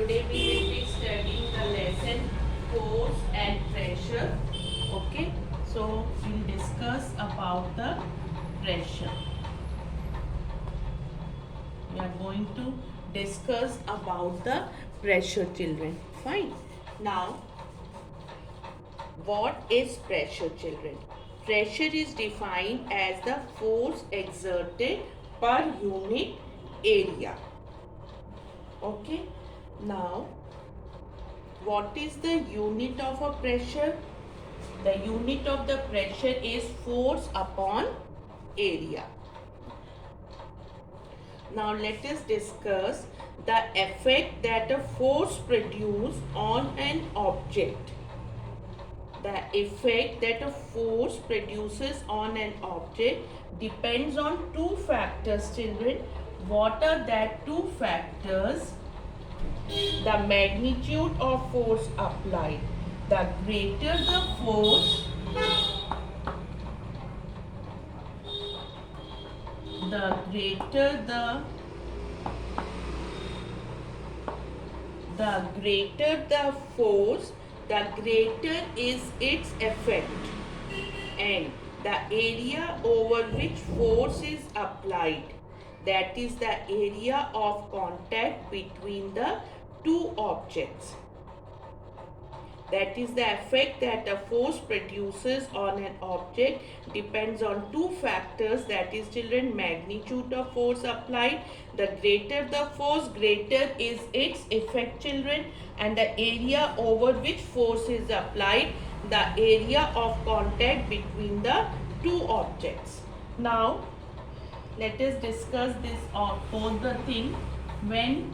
Today we will be studying the lesson force and pressure. Okay, so we'll discuss about the pressure. We are going to discuss about the pressure, children. Fine. Now, what is pressure, children? Pressure is defined as the force exerted per unit area. Okay. Now, what is the unit of a pressure? The unit of the pressure is force upon area. Now let us discuss the effect that a force produces on an object. The effect that a force produces on an object depends on two factors, children. What are that two factors? The magnitude of force applied. The greater the force, the greater the force, the greater is its effect, and the area over which force is applied, that is the area of contact between the two objects. That is the effect that a force produces on an object depends on two factors, that is, children, magnitude of force applied. The greater the force, greater is its effect, children, and the area over which force is applied, the area of contact between the two objects. Now, let us discuss this both the thing. When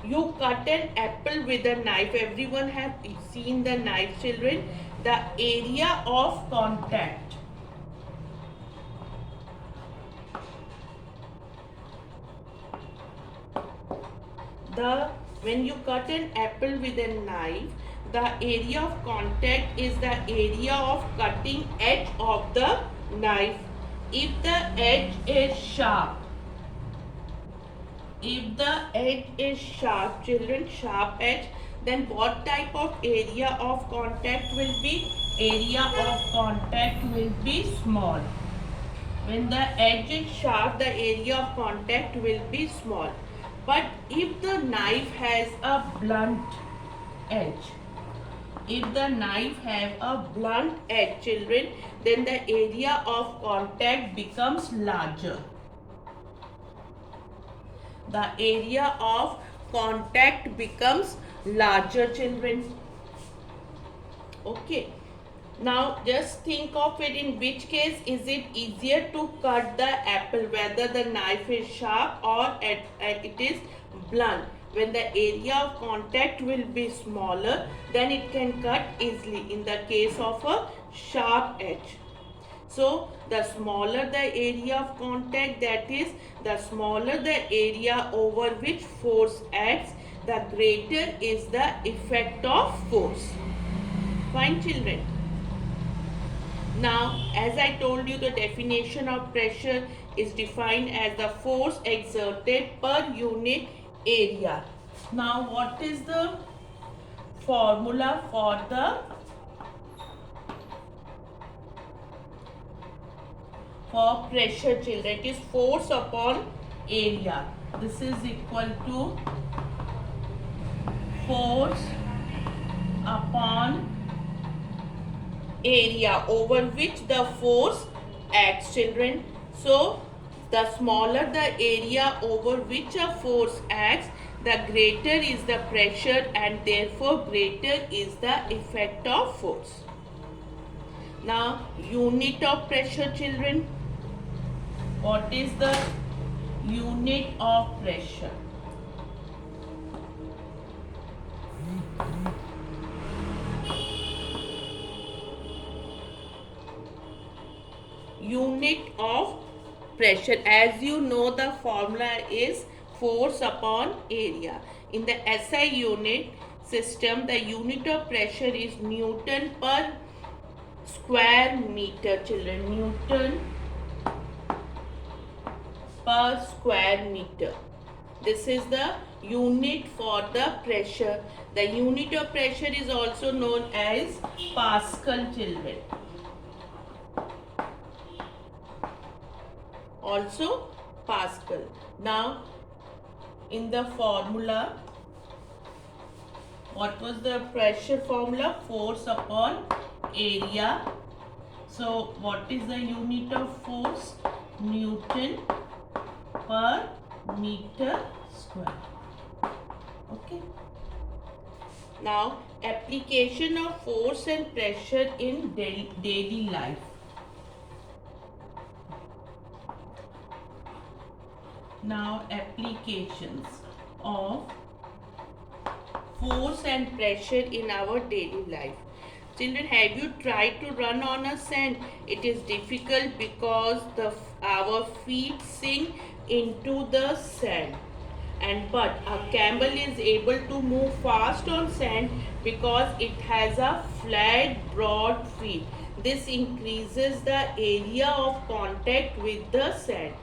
you cut an apple with a knife, everyone have seen the knife, children. The area of contact, when you cut an apple with a knife, the area of contact is the area of cutting edge of the knife. If the edge is sharp, children, sharp edge, then what type of area of contact will be? Area of contact will be small. When the edge is sharp, the area of contact will be small. But if the knife has a blunt edge, children, then the area of contact becomes larger. The area of contact becomes larger, children. Okay. Now just think of it, in which case is it easier to cut the apple, whether the knife is sharp or it is blunt. When the area of contact will be smaller, then it can cut easily in the case of a sharp edge. So the smaller the area of contact, that is, the smaller the area over which force acts, the greater is the effect of force. Fine, children. Now, as I told you, the definition of pressure is defined as the force exerted per unit area. Now, what is the formula for pressure, children? It is force upon area. This is equal to force upon area over which the force acts, children. So the smaller the area over which a force acts, the greater is the pressure, and therefore greater is the effect of force. Now, unit of pressure, children. What is the unit of pressure? Unit of pressure, as you know, the formula is force upon area. In the SI unit system, the unit of pressure is Newton per square meter, children. Newton per square meter. This is the unit for the pressure. The unit of pressure is also known as Pascal, children. Also Pascal. Now in the formula, what was the pressure formula? Force upon area. So what is the unit of force? Newton per meter square. Okay. Now application of force and pressure in daily life. Now applications of force and pressure in our daily life. Children, have you tried to run on a sand? It is difficult because our feet sink into the sand. But a camel is able to move fast on sand because it has a flat, broad feet. This increases the area of contact with the sand.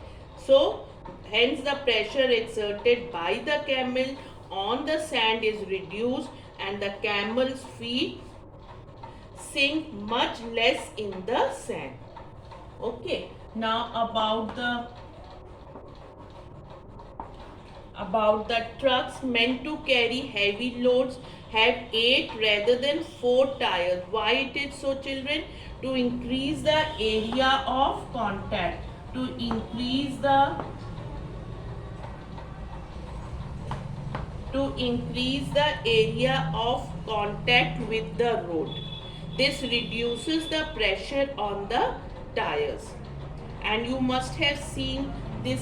So, hence the pressure exerted by the camel on the sand is reduced and the camel's feet sink much less in the sand. Okay. Now about the trucks meant to carry heavy loads have 8 rather than 4 tires. Why it is so, children? To increase the area of contact. To increase the area of contact with the road. This reduces the pressure on the tires. And you must have seen this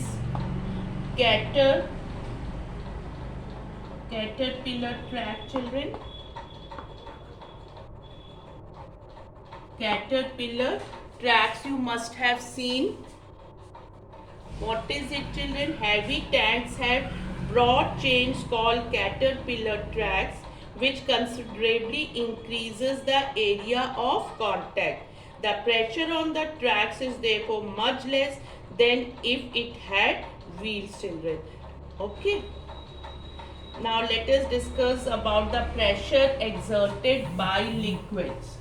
caterpillar track, children. Caterpillar tracks you must have seen. What is it, children? Heavy tanks have broad chains called caterpillar tracks, which considerably increases the area of contact. The pressure on the tracks is therefore much less than if it had wheels, children. Okay. Now let us discuss about the pressure exerted by liquids.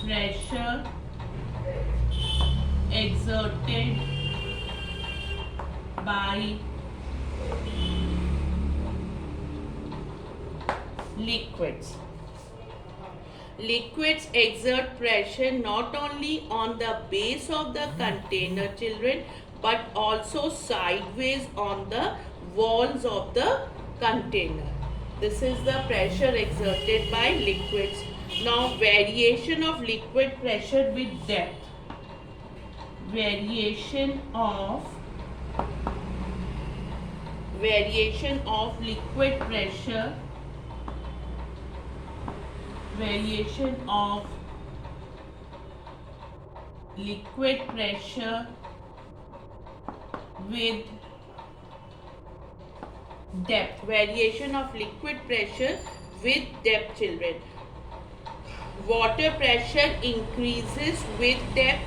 Pressure exerted by liquids. Liquids exert pressure not only on the base of the container, children, but also sideways on the walls of the container. This is the pressure exerted by liquids. Now variation of liquid pressure with depth. Variation of liquid pressure. Variation of liquid pressure with depth. Variation of liquid pressure with depth, children. Water pressure increases with depth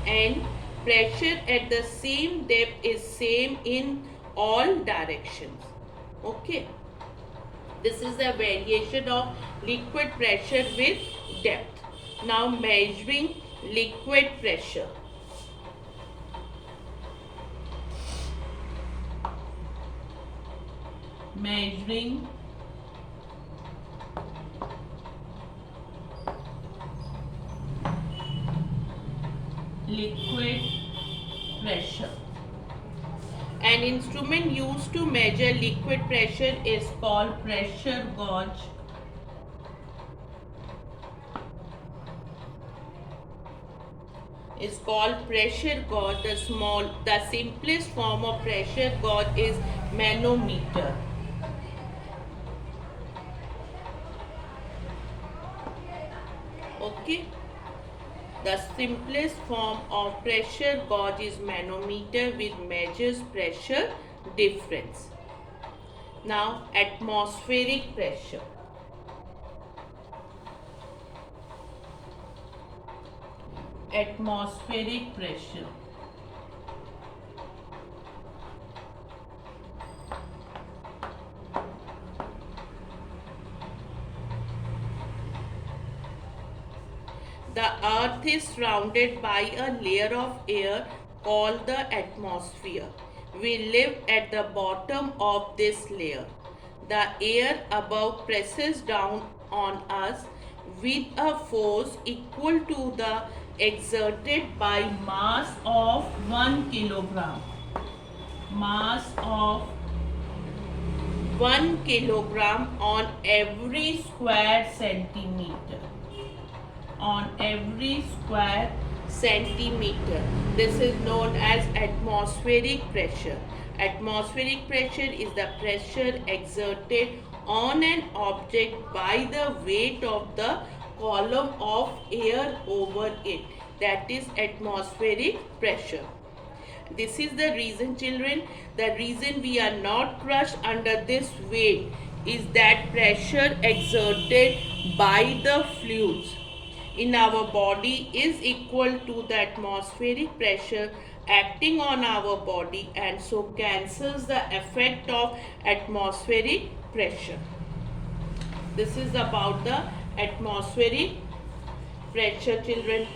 and pressure at the same depth is same in all directions. Okay. This is the variation of liquid pressure with depth. Now measuring liquid pressure. Measuring liquid pressure. An instrument used to measure liquid pressure is called pressure gauge. Is called pressure gauge. The simplest form of pressure gauge is manometer. Okay. The simplest form of pressure gauge is manometer, which measures pressure difference. Now, atmospheric pressure. Atmospheric pressure. earth is surrounded by a layer of air called the atmosphere. We live at the bottom of this layer. The air above presses down on us with a force equal to the exerted by mass of 1 kilogram. Mass of 1 kilogram on every square centimeter. On every square centimeter. This is known as atmospheric pressure. Atmospheric pressure is the pressure exerted on an object by the weight of the column of air over it. That is atmospheric pressure. This is the reason, children, the reason we are not crushed under this weight is that pressure exerted by the fluids in our body is equal to the atmospheric pressure acting on our body, and so cancels the effect of atmospheric pressure. This is about the atmospheric pressure, children.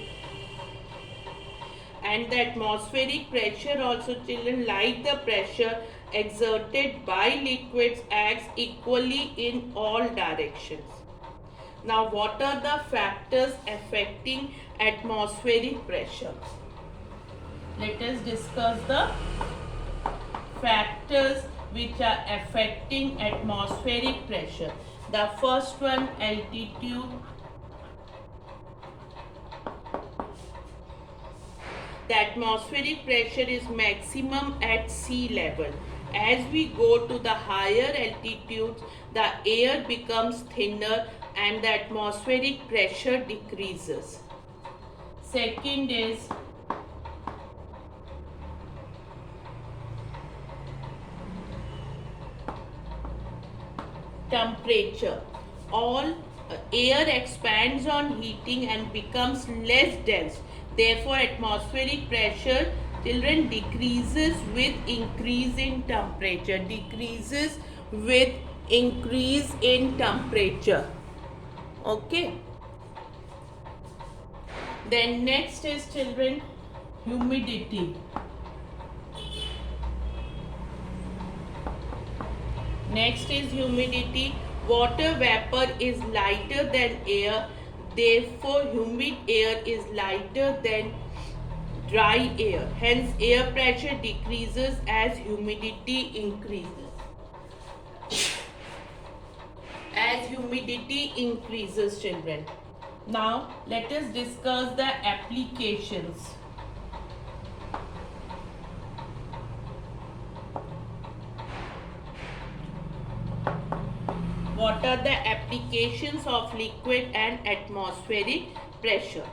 And the atmospheric pressure also, children, like the pressure exerted by liquids, acts equally in all directions. Now, what are the factors affecting atmospheric pressure? Let us discuss the factors which are affecting atmospheric pressure. The first one, altitude. The atmospheric pressure is maximum at sea level. As we go to the higher altitudes, the air becomes thinner and the atmospheric pressure decreases. Second is temperature. All air expands on heating and becomes less dense. Therefore, atmospheric pressure, children, decreases with increase in temperature. Decreases with increase in temperature. Okay. Then next is, children, humidity. Next is humidity. Water vapor is lighter than air. Therefore, humid air is lighter than dry air. Hence, air pressure decreases as humidity increases. As humidity increases, children. Now, let us discuss the applications. What are the applications of liquid and atmospheric pressure?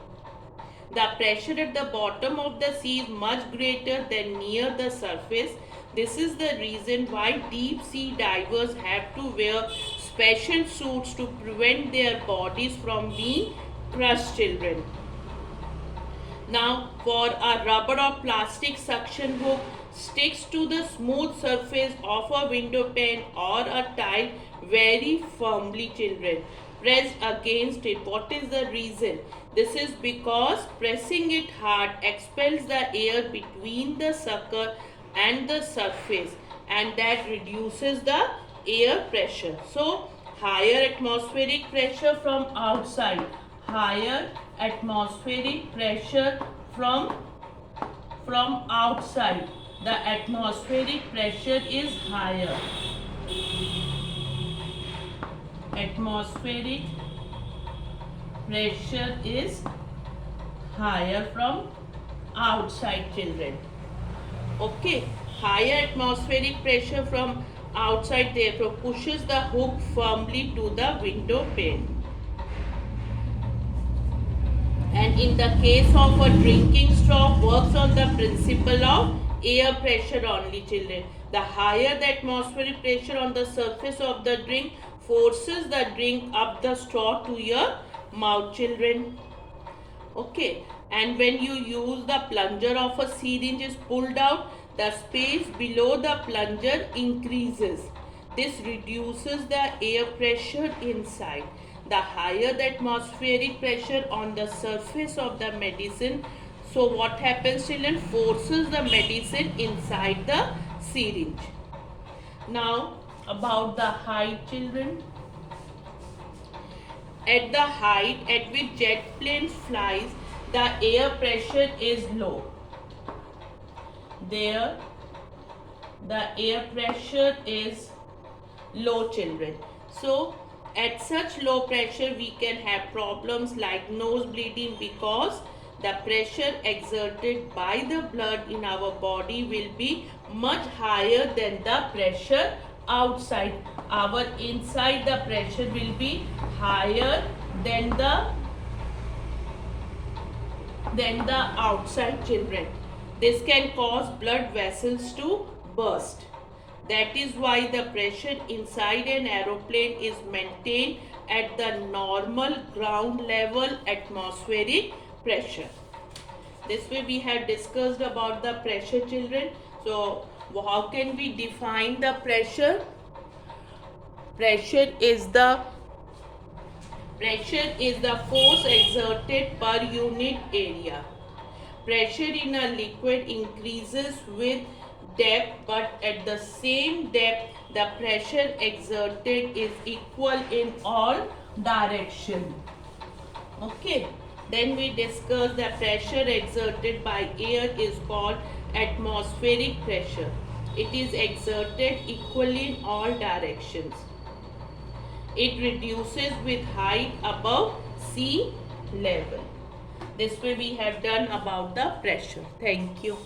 The pressure at the bottom of the sea is much greater than near the surface. This is the reason why deep sea divers have to wear special suits to prevent their bodies from being crushed, children. Now, for a rubber or plastic suction hook sticks to the smooth surface of a window pane or a tile very firmly, children, pressed against it. What is the reason? This is because pressing it hard expels the air between the sucker and the surface, and that reduces the air pressure. So, higher atmospheric pressure from outside. Higher atmospheric pressure from outside. The atmospheric pressure is higher. Atmospheric pressure is higher from outside, children. Okay, higher atmospheric pressure from outside therefore pushes the hook firmly to the window pane. And in the case of a drinking straw, works on the principle of air pressure only, children. The higher the atmospheric pressure on the surface of the drink forces the drink up the straw to your mouth, children. Okay, and when you use the plunger of a syringe is pulled out, the space below the plunger increases. This reduces the air pressure inside. The higher the atmospheric pressure on the surface of the medicine, so what happens, children? Forces the medicine inside the syringe. Now about the height, children. At the height at which jet plane flies, the air pressure is low. There the air pressure is low, children. So at such low pressure we can have problems like nose bleeding, because the pressure exerted by the blood in our body will be much higher than the pressure outside. Our inside the pressure will be higher than the outside, children. This can cause blood vessels to burst. That is why the pressure inside an aeroplane is maintained at the normal ground level atmospheric pressure. This way we have discussed about the pressure, children. So how can we define the pressure? Pressure is the force exerted per unit area. Pressure in a liquid increases with depth, but at the same depth the pressure exerted is equal in all directions. Okay. Then we discuss the pressure exerted by air is called atmospheric pressure. It is exerted equally in all directions. It reduces with height above sea level. This way we have done about the pressure. Thank you.